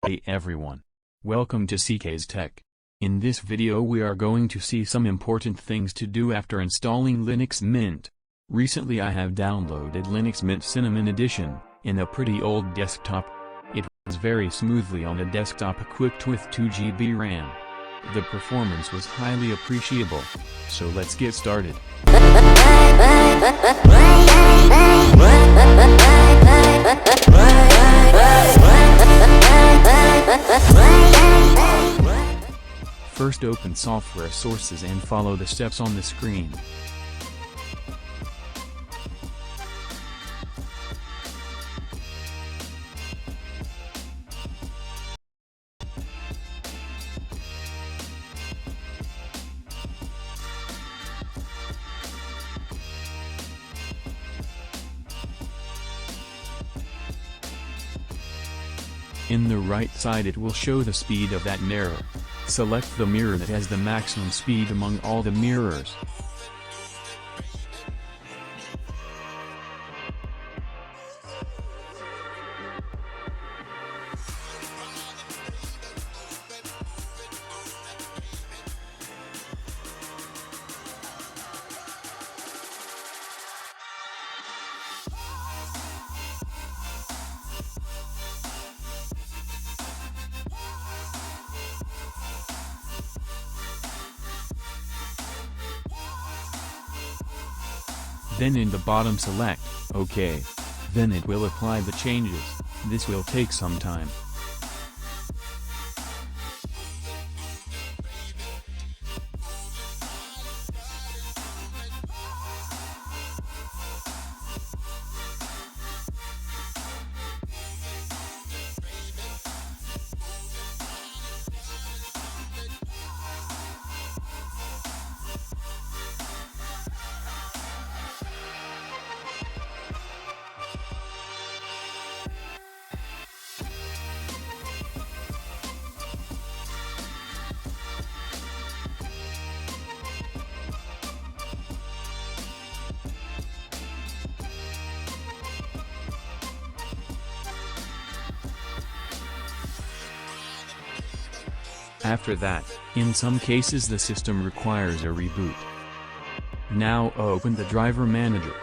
Hey everyone. Welcome to CK's Tech. In this video we are going to see some important things to do after installing Linux Mint. Recently I have downloaded Linux Mint Cinnamon Edition, in a pretty old desktop. It runs very smoothly on a desktop equipped with 2 GB RAM. The performance was highly appreciable. So let's get started. First open software sources and follow the steps on the screen. In the right side it will show the speed of that mirror. Select the mirror that has the maximum speed among all the mirrors. Then in the bottom select OK. Then it will apply the changes. This will take some time. After that, in some cases the system requires a reboot. Now open the driver manager.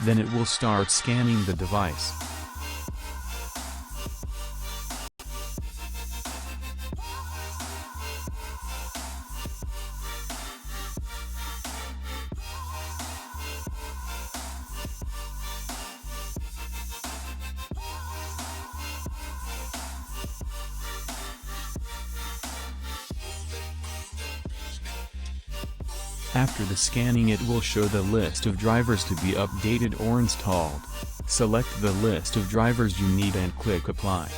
Then it will start scanning the device. After the scanning it will show the list of drivers to be updated or installed. Select the list of drivers you need and click Apply.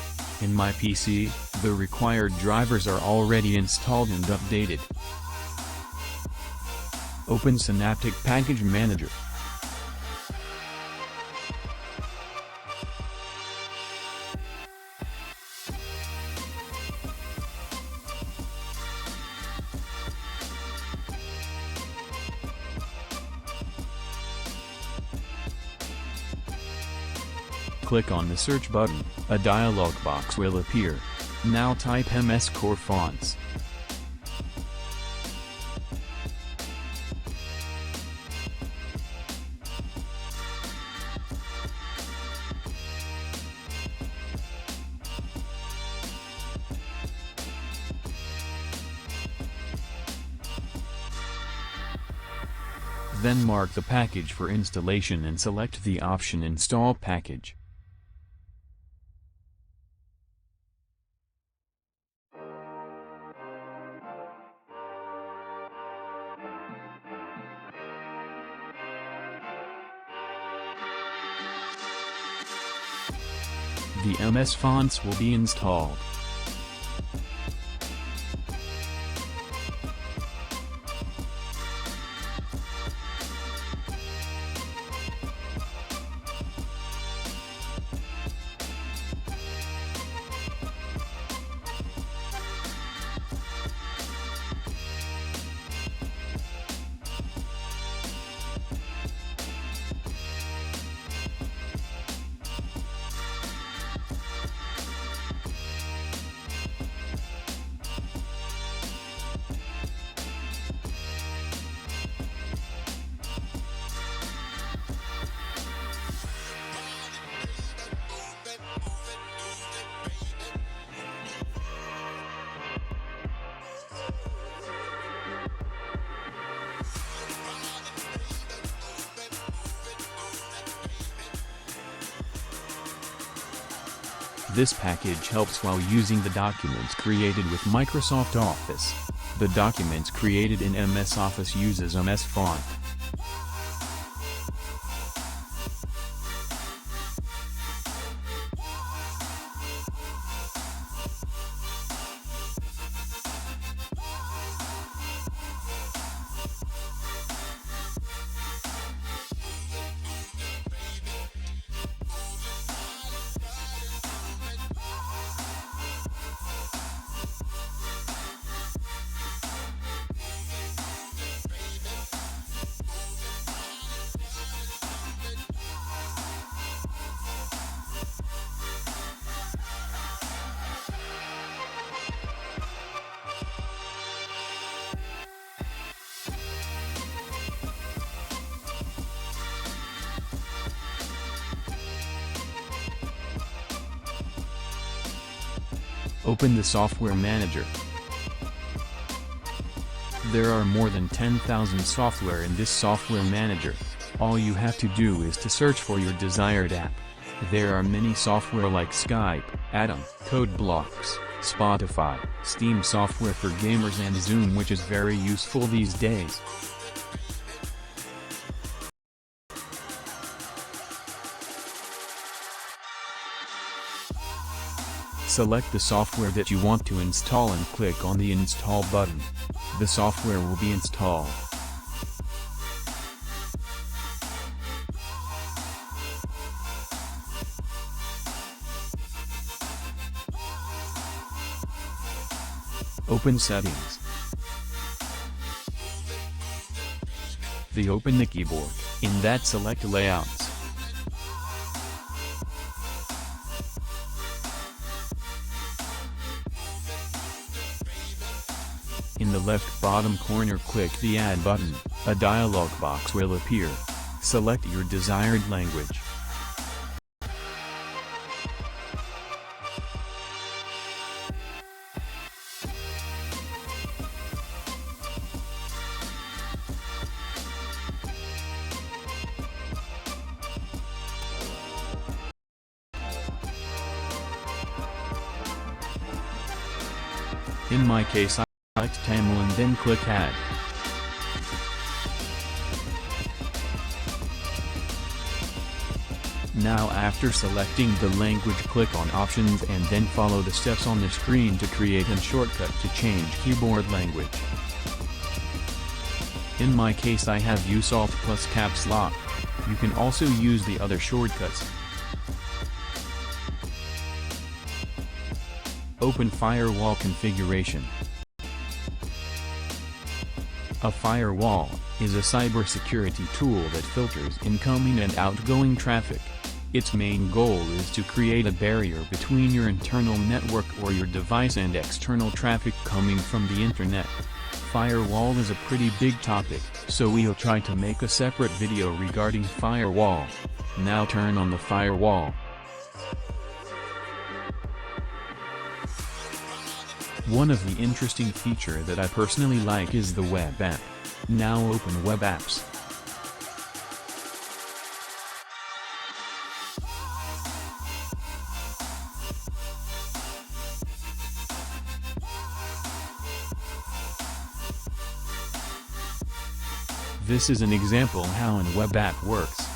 In my PC, the required drivers are already installed and updated. Open Synaptic Package Manager. Click on the search button, a dialog box will appear. Now type MS Core fonts. Then mark the package for installation and select the option Install Package. The MS fonts will be installed. This package helps while using the documents created with Microsoft Office. The documents created in MS Office uses MS font. Open the Software Manager. There are more than 10,000 software in this software manager. All you have to do is to search for your desired app. There are many software like Skype, Atom, CodeBlocks, Spotify, Steam software for gamers and Zoom, which is very useful these days. Select the software that you want to install and click on the Install button. The software will be installed. Open Settings. Open the keyboard. In that, select Layouts. In the left bottom corner, click the Add button. A dialog box will appear. Select your desired language. In my case, I select Tamil and then click Add. Now, after selecting the language, click on Options and then follow the steps on the screen to create a shortcut to change keyboard language. In my case, I have Use Alt plus Caps Lock. You can also use the other shortcuts. Open Firewall configuration. A firewall is a cybersecurity tool that filters incoming and outgoing traffic. Its main goal is to create a barrier between your internal network or your device and external traffic coming from the internet. Firewall is a pretty big topic, so we'll try to make a separate video regarding firewall. Now turn on the firewall. One of the interesting feature that I personally like is the web app. Now open Web Apps. This is an example how an web app works.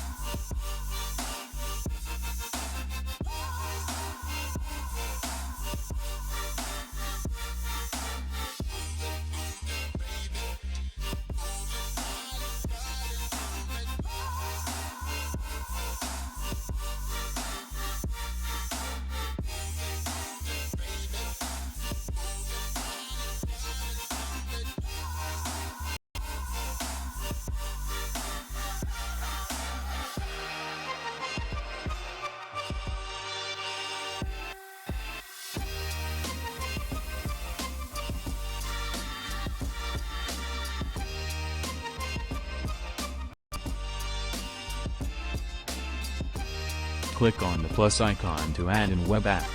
Click on the plus icon to add an web app.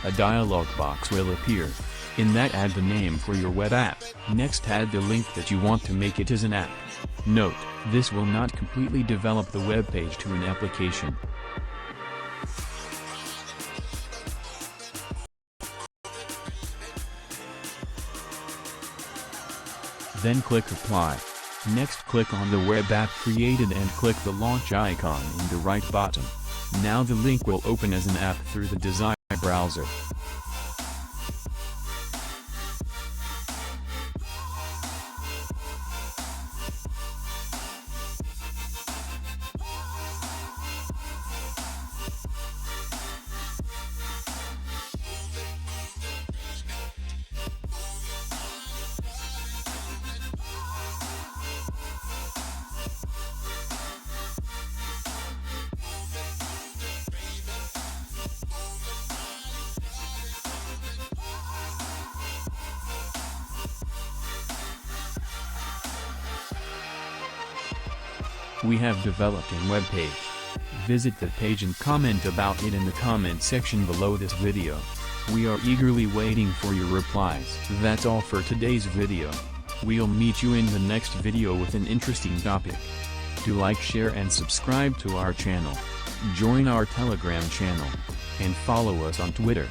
A dialog box will appear. In that, add the name for your web app. Next, add the link that you want to make it as an app. Note, this will not completely develop the web page to an application. Then click Apply. Next click on the web app created and click the launch icon in the right bottom. Now the link will open as an app through the desired browser. We have developed a web page. Visit the page and comment about it in the comment section below this video. We are eagerly waiting for your replies. That's all for today's video. We'll meet you in the next video with an interesting topic. Do like, share and subscribe to our channel. Join our Telegram channel. And follow us on Twitter.